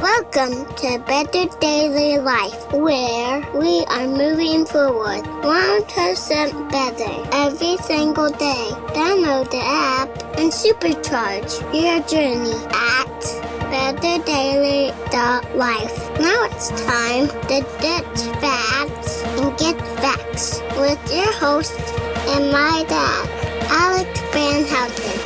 Welcome to Better Daily Life, where we are moving forward 1% better every single day. Download the app and supercharge your journey at betterdaily.life. Now it's time to ditch facts and get facts with your host and my dad, Alex Van Houten.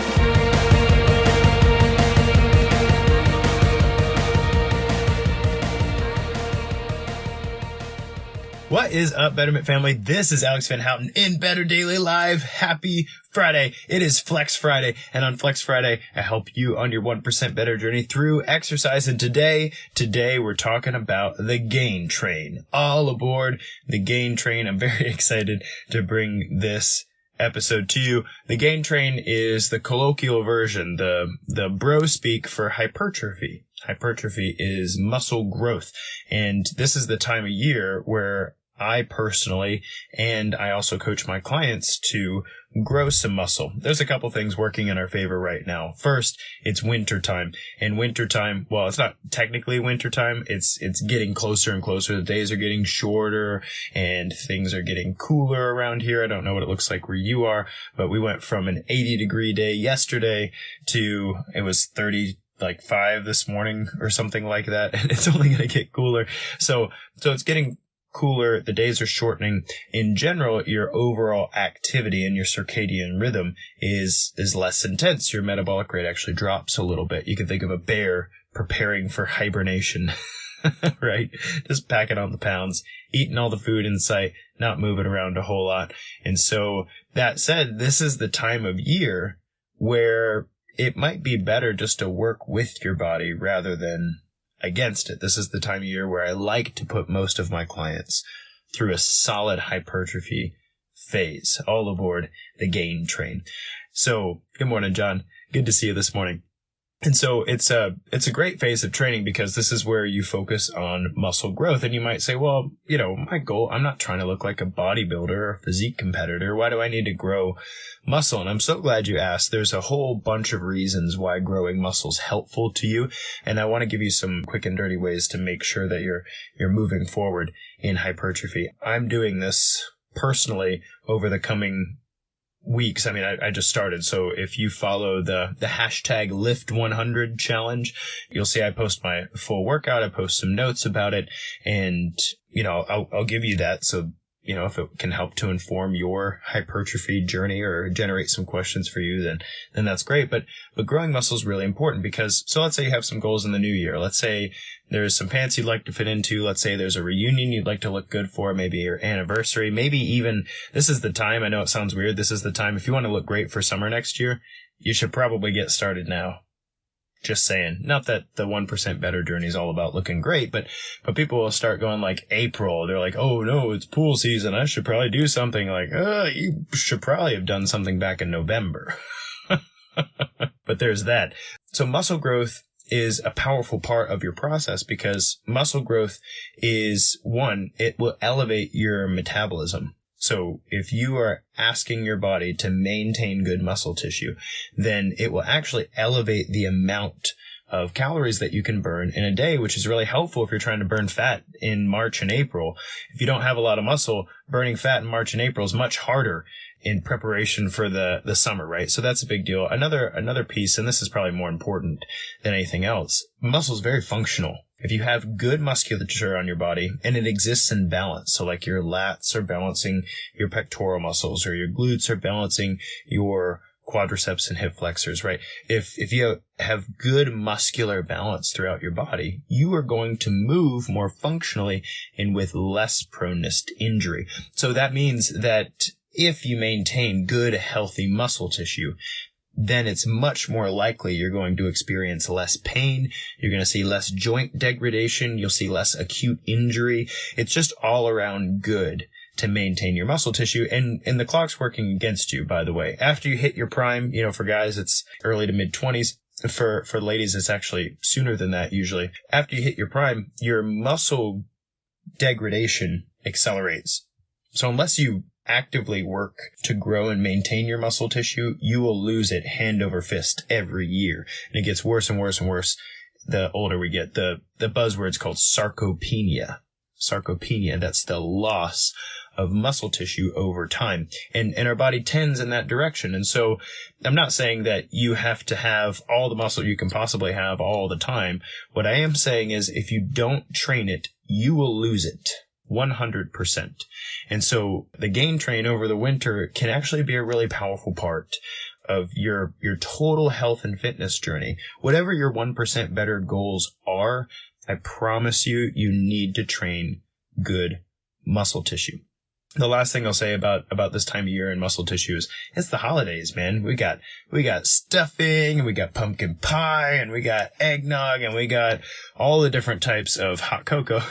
What is up, Betterment family? This is Alex Van Houten in Better Daily Live. Happy Friday. It is Flex Friday, and on Flex Friday, I help you on your 1% better journey through exercise. And today we're talking about the Gain Train. All aboard the Gain Train. I'm very excited to bring this episode to you. The Gain Train is the colloquial version, the bro speak for hypertrophy. Hypertrophy is muscle growth, and this is the time of year where I personally, and I also coach my clients to grow some muscle. There's a couple things working in our favor right now. First, it's winter time. And winter time, well, it's not technically winter time. It's getting closer and closer. The days are getting shorter and things are getting cooler around here. I don't know what it looks like where you are, but we went from an 80-degree day yesterday to it was 35 this morning or something like that. And it's only going to get cooler. So it's getting cooler, the days are shortening. In general, your overall activity and your circadian rhythm is less intense. Your metabolic rate actually drops a little bit. You can think of a bear preparing for hibernation, right? Just packing on the pounds, eating all the food in sight, not moving around a whole lot. And so that said, this is the time of year where it might be better just to work with your body rather than against it. This is the time of year where I like to put most of my clients through a solid hypertrophy phase. All aboard the Gain Train. So, good morning, John. Good to see you this morning. And so it's a great phase of training because this is where you focus on muscle growth. And you might say, well, my goal, I'm not trying to look like a bodybuilder or a physique competitor. Why do I need to grow muscle? And I'm so glad you asked. There's a whole bunch of reasons why growing muscle is helpful to you. And I want to give you some quick and dirty ways to make sure that you're moving forward in hypertrophy. I'm doing this personally over the coming weeks. I mean, I just started. So if you follow the hashtag Lift100 challenge, you'll see I post my full workout. I post some notes about it, and, I'll give you that. So, if it can help to inform your hypertrophy journey or generate some questions for you, then that's great. But growing muscle is really important because, so let's say you have some goals in the new year. Let's say there's some pants you'd like to fit into. Let's say there's a reunion you'd like to look good for, maybe your anniversary, maybe even this is the time. I know it sounds weird. This is the time. If you want to look great for summer next year, you should probably get started now. Just saying. Not that the 1% better journey is all about looking great, but people will start going like April. They're like, oh no, it's pool season. I should probably do something. Like, you should probably have done something back in November. But there's that. So muscle growth is a powerful part of your process because muscle growth is it will elevate your metabolism. So if you are asking your body to maintain good muscle tissue, then it will actually elevate the amount of calories that you can burn in a day, which is really helpful if you're trying to burn fat in March and April. If you don't have a lot of muscle, burning fat in March and April is much harder in preparation for the summer, right? So that's a big deal. Another piece, and this is probably more important than anything else, muscle is very functional. If you have good musculature on your body and it exists in balance, so like your lats are balancing your pectoral muscles or your glutes are balancing your quadriceps and hip flexors, right? If you have good muscular balance throughout your body, you are going to move more functionally and with less proneness to injury. So that means that if you maintain good, healthy muscle tissue, then it's much more likely you're going to experience less pain. You're going to see less joint degradation. You'll see less acute injury. It's just all around good to maintain your muscle tissue. And the clock's working against you, by the way. After you hit your prime, for guys, it's early to mid-20s. For ladies, it's actually sooner than that usually. After you hit your prime, your muscle degradation accelerates. So unless you actively work to grow and maintain your muscle tissue, you will lose it hand over fist every year. And it gets worse and worse and worse the older we get. The buzzword's called sarcopenia. Sarcopenia, that's the loss of muscle tissue over time. And our body tends in that direction. And so I'm not saying that you have to have all the muscle you can possibly have all the time. What I am saying is if you don't train it, you will lose it 100%. And so the gain train over the winter can actually be a really powerful part of your total health and fitness journey. Whatever your 1% better goals are, I promise you, you need to train good muscle tissue. The last thing I'll say about this time of year in muscle tissue is it's the holidays, man. We got stuffing, and we got pumpkin pie, and we got eggnog, and we got all the different types of hot cocoa.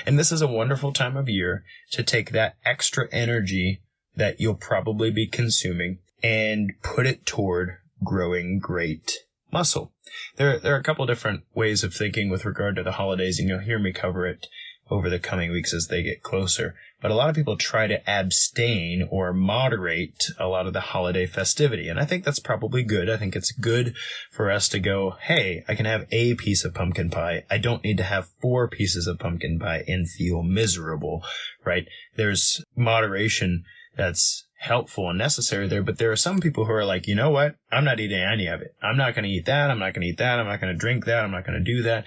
And this is a wonderful time of year to take that extra energy that you'll probably be consuming and put it toward growing great muscle. There are a couple different ways of thinking with regard to the holidays, and you'll hear me cover it over the coming weeks as they get closer. But a lot of people try to abstain or moderate a lot of the holiday festivity. And I think that's probably good. I think it's good for us to go, hey, I can have a piece of pumpkin pie. I don't need to have 4 pieces of pumpkin pie and feel miserable, right? There's moderation that's helpful and necessary there. But there are some people who are like, you know what? I'm not eating any of it. I'm not going to eat that. I'm not going to eat that. I'm not going to drink that. I'm not going to do that.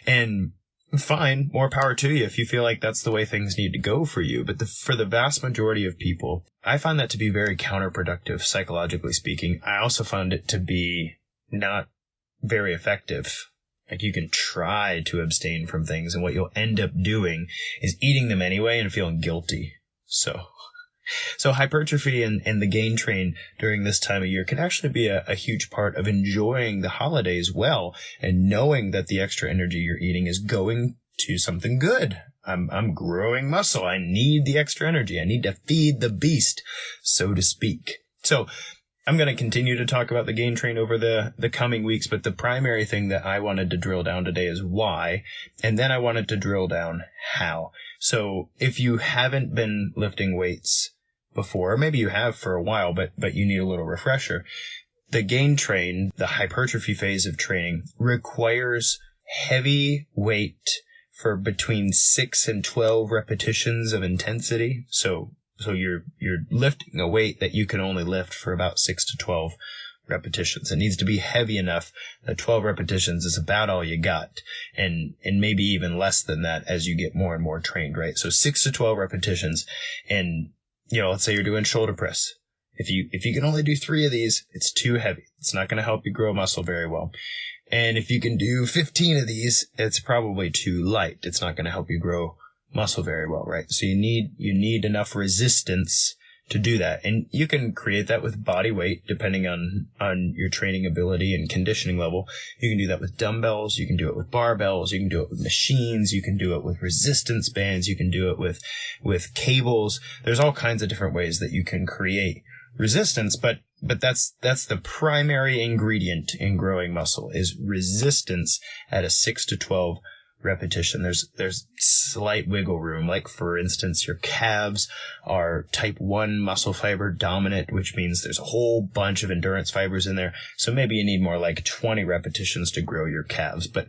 And fine, more power to you if you feel like that's the way things need to go for you. But for the vast majority of people, I find that to be very counterproductive, psychologically speaking. I also found it to be not very effective. Like, you can try to abstain from things, and what you'll end up doing is eating them anyway and feeling guilty. So hypertrophy and the gain train during this time of year can actually be a huge part of enjoying the holidays well and knowing that the extra energy you're eating is going to something good. I'm growing muscle. I need the extra energy. I need to feed the beast, so to speak. So I'm going to continue to talk about the gain train over the coming weeks, but the primary thing that I wanted to drill down today is why, and then I wanted to drill down how. So if you haven't been lifting weights before, maybe you have for a while, but you need a little refresher. The gain train, the hypertrophy phase of training, requires heavy weight for between 6 and 12 repetitions of intensity. So you're lifting a weight that you can only lift for about 6 to 12 repetitions. It needs to be heavy enough that 12 repetitions is about all you got, and maybe even less than that as you get more and more trained, right? So 6 to 12 repetitions, and let's say you're doing shoulder press. If you can only do 3 of these, it's too heavy. It's not going to help you grow muscle very well. And if you can do 15 of these, it's probably too light. It's not going to help you grow muscle very well, right? So you need enough resistance to do that. And you can create that with body weight, depending on your training ability and conditioning level. You can do that with dumbbells. You can do it with barbells. You can do it with machines. You can do it with resistance bands. You can do it with cables. There's all kinds of different ways that you can create resistance, but that's the primary ingredient in growing muscle is resistance at a 6 to 12 repetition. There's slight wiggle room. Like, for instance, your calves are type 1 muscle fiber dominant, which means there's a whole bunch of endurance fibers in there. So maybe you need more like 20 repetitions to grow your calves, but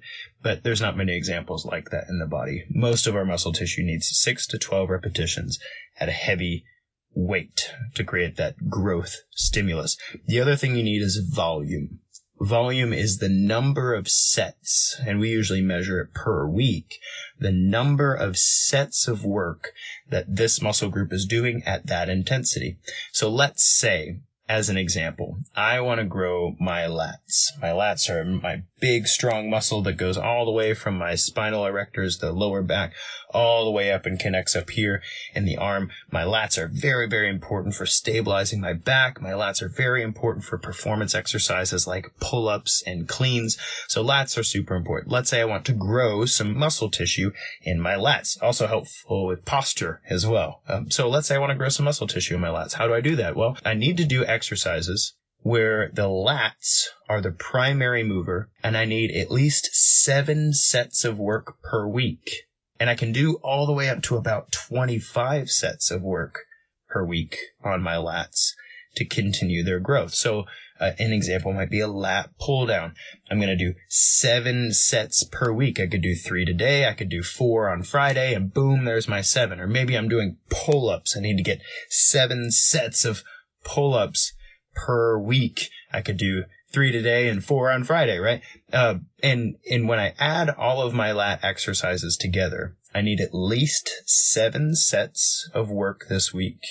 there's not many examples like that in the body. Most of our muscle tissue needs 6 to 12 repetitions at a heavy weight to create that growth stimulus. The other thing you need is volume. Volume is the number of sets, and we usually measure it per week, the number of sets of work that this muscle group is doing at that intensity. So let's say, as an example, I want to grow my lats. My lats are my big, strong muscle that goes all the way from my spinal erectors, the lower back, all the way up and connects up here in the arm. My lats are very, very important for stabilizing my back. My lats are very important for performance exercises like pull-ups and cleans. So lats are super important. Let's say I want to grow some muscle tissue in my lats. Also helpful with posture as well. So let's say I want to grow some muscle tissue in my lats. How do I do that? Well, I need to do exercises where the lats are the primary mover, and I need at least 7 sets of work per week. And I can do all the way up to about 25 sets of work per week on my lats to continue their growth. So An example might be a lat pull down. I'm going to do 7 sets per week. I could do 3 today. I could do 4 on Friday, and boom, there's my 7. Or maybe I'm doing pull-ups. I need to get 7 sets of pull-ups per week. I could do 3 today and 4 on Friday, right? And when I add all of my lat exercises together, I need at least 7 sets of work this week.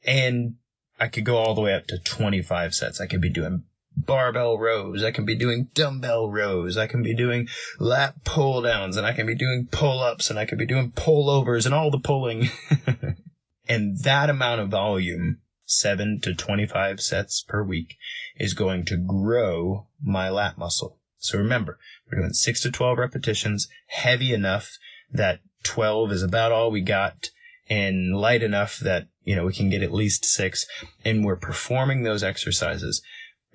And I could go all the way up to 25 sets. I could be doing barbell rows. I can be doing dumbbell rows. I can be doing lat pull downs, and I can be doing pull-ups, and I can be doing pullovers and all the pulling. And that amount of volume, 7 to 25 sets per week, is going to grow my lat muscle. So remember, we're doing 6 to 12 repetitions, heavy enough that 12 is about all we got, and light enough that, we can get at least 6. And we're performing those exercises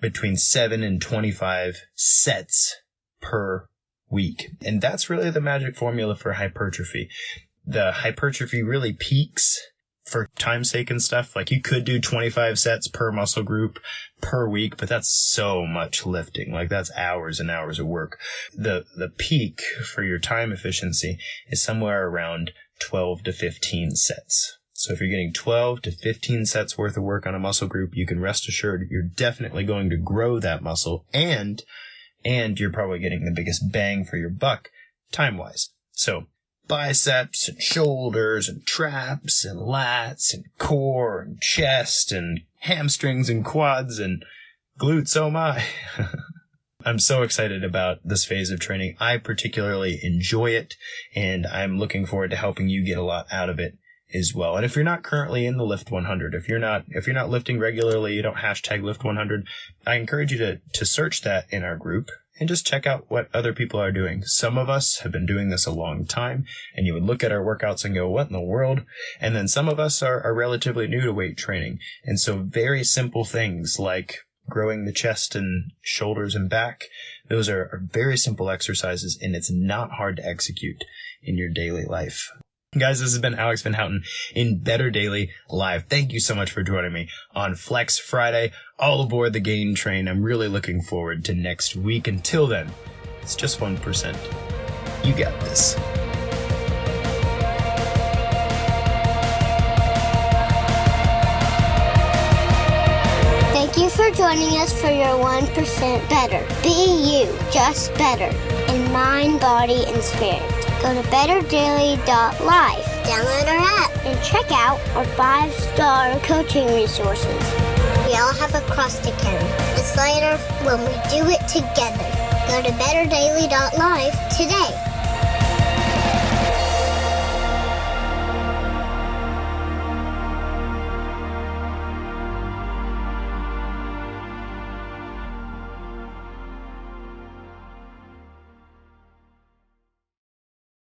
between 7 and 25 sets per week. And that's really the magic formula for hypertrophy. The hypertrophy really peaks for time's sake and stuff. Like, you could do 25 sets per muscle group per week, but that's so much lifting. Like, that's hours and hours of work. The peak for your time efficiency is somewhere around 12 to 15 sets. So if you're getting 12 to 15 sets worth of work on a muscle group, you can rest assured you're definitely going to grow that muscle, and you're probably getting the biggest bang for your buck time-wise. So biceps and shoulders and traps and lats and core and chest and hamstrings and quads and glutes, oh my. I'm so excited about this phase of training. I particularly enjoy it, and I'm looking forward to helping you get a lot out of it as well. And if you're not currently in the Lift 100, if you're not lifting regularly, you don't hashtag Lift 100, I encourage you to search that in our group and just check out what other people are doing. Some of us have been doing this a long time, and you would look at our workouts and go, what in the world? And then some of us are relatively new to weight training. And so very simple things like growing the chest and shoulders and back, those are very simple exercises, and it's not hard to execute in your daily life. Guys, this has been Alex Van Houten in Better Daily Live. Thank you so much for joining me on Flex Friday. All aboard the Gain train. I'm really looking forward to next week. Until then, it's just 1%. You got this. Thank you for joining us for your 1% better. Be you, just better, in mind, body, and spirit. Go to betterdaily.life, download our app, and check out our 5-star coaching resources. We all have a cross to carry. It's lighter when we do it together. Go to betterdaily.life.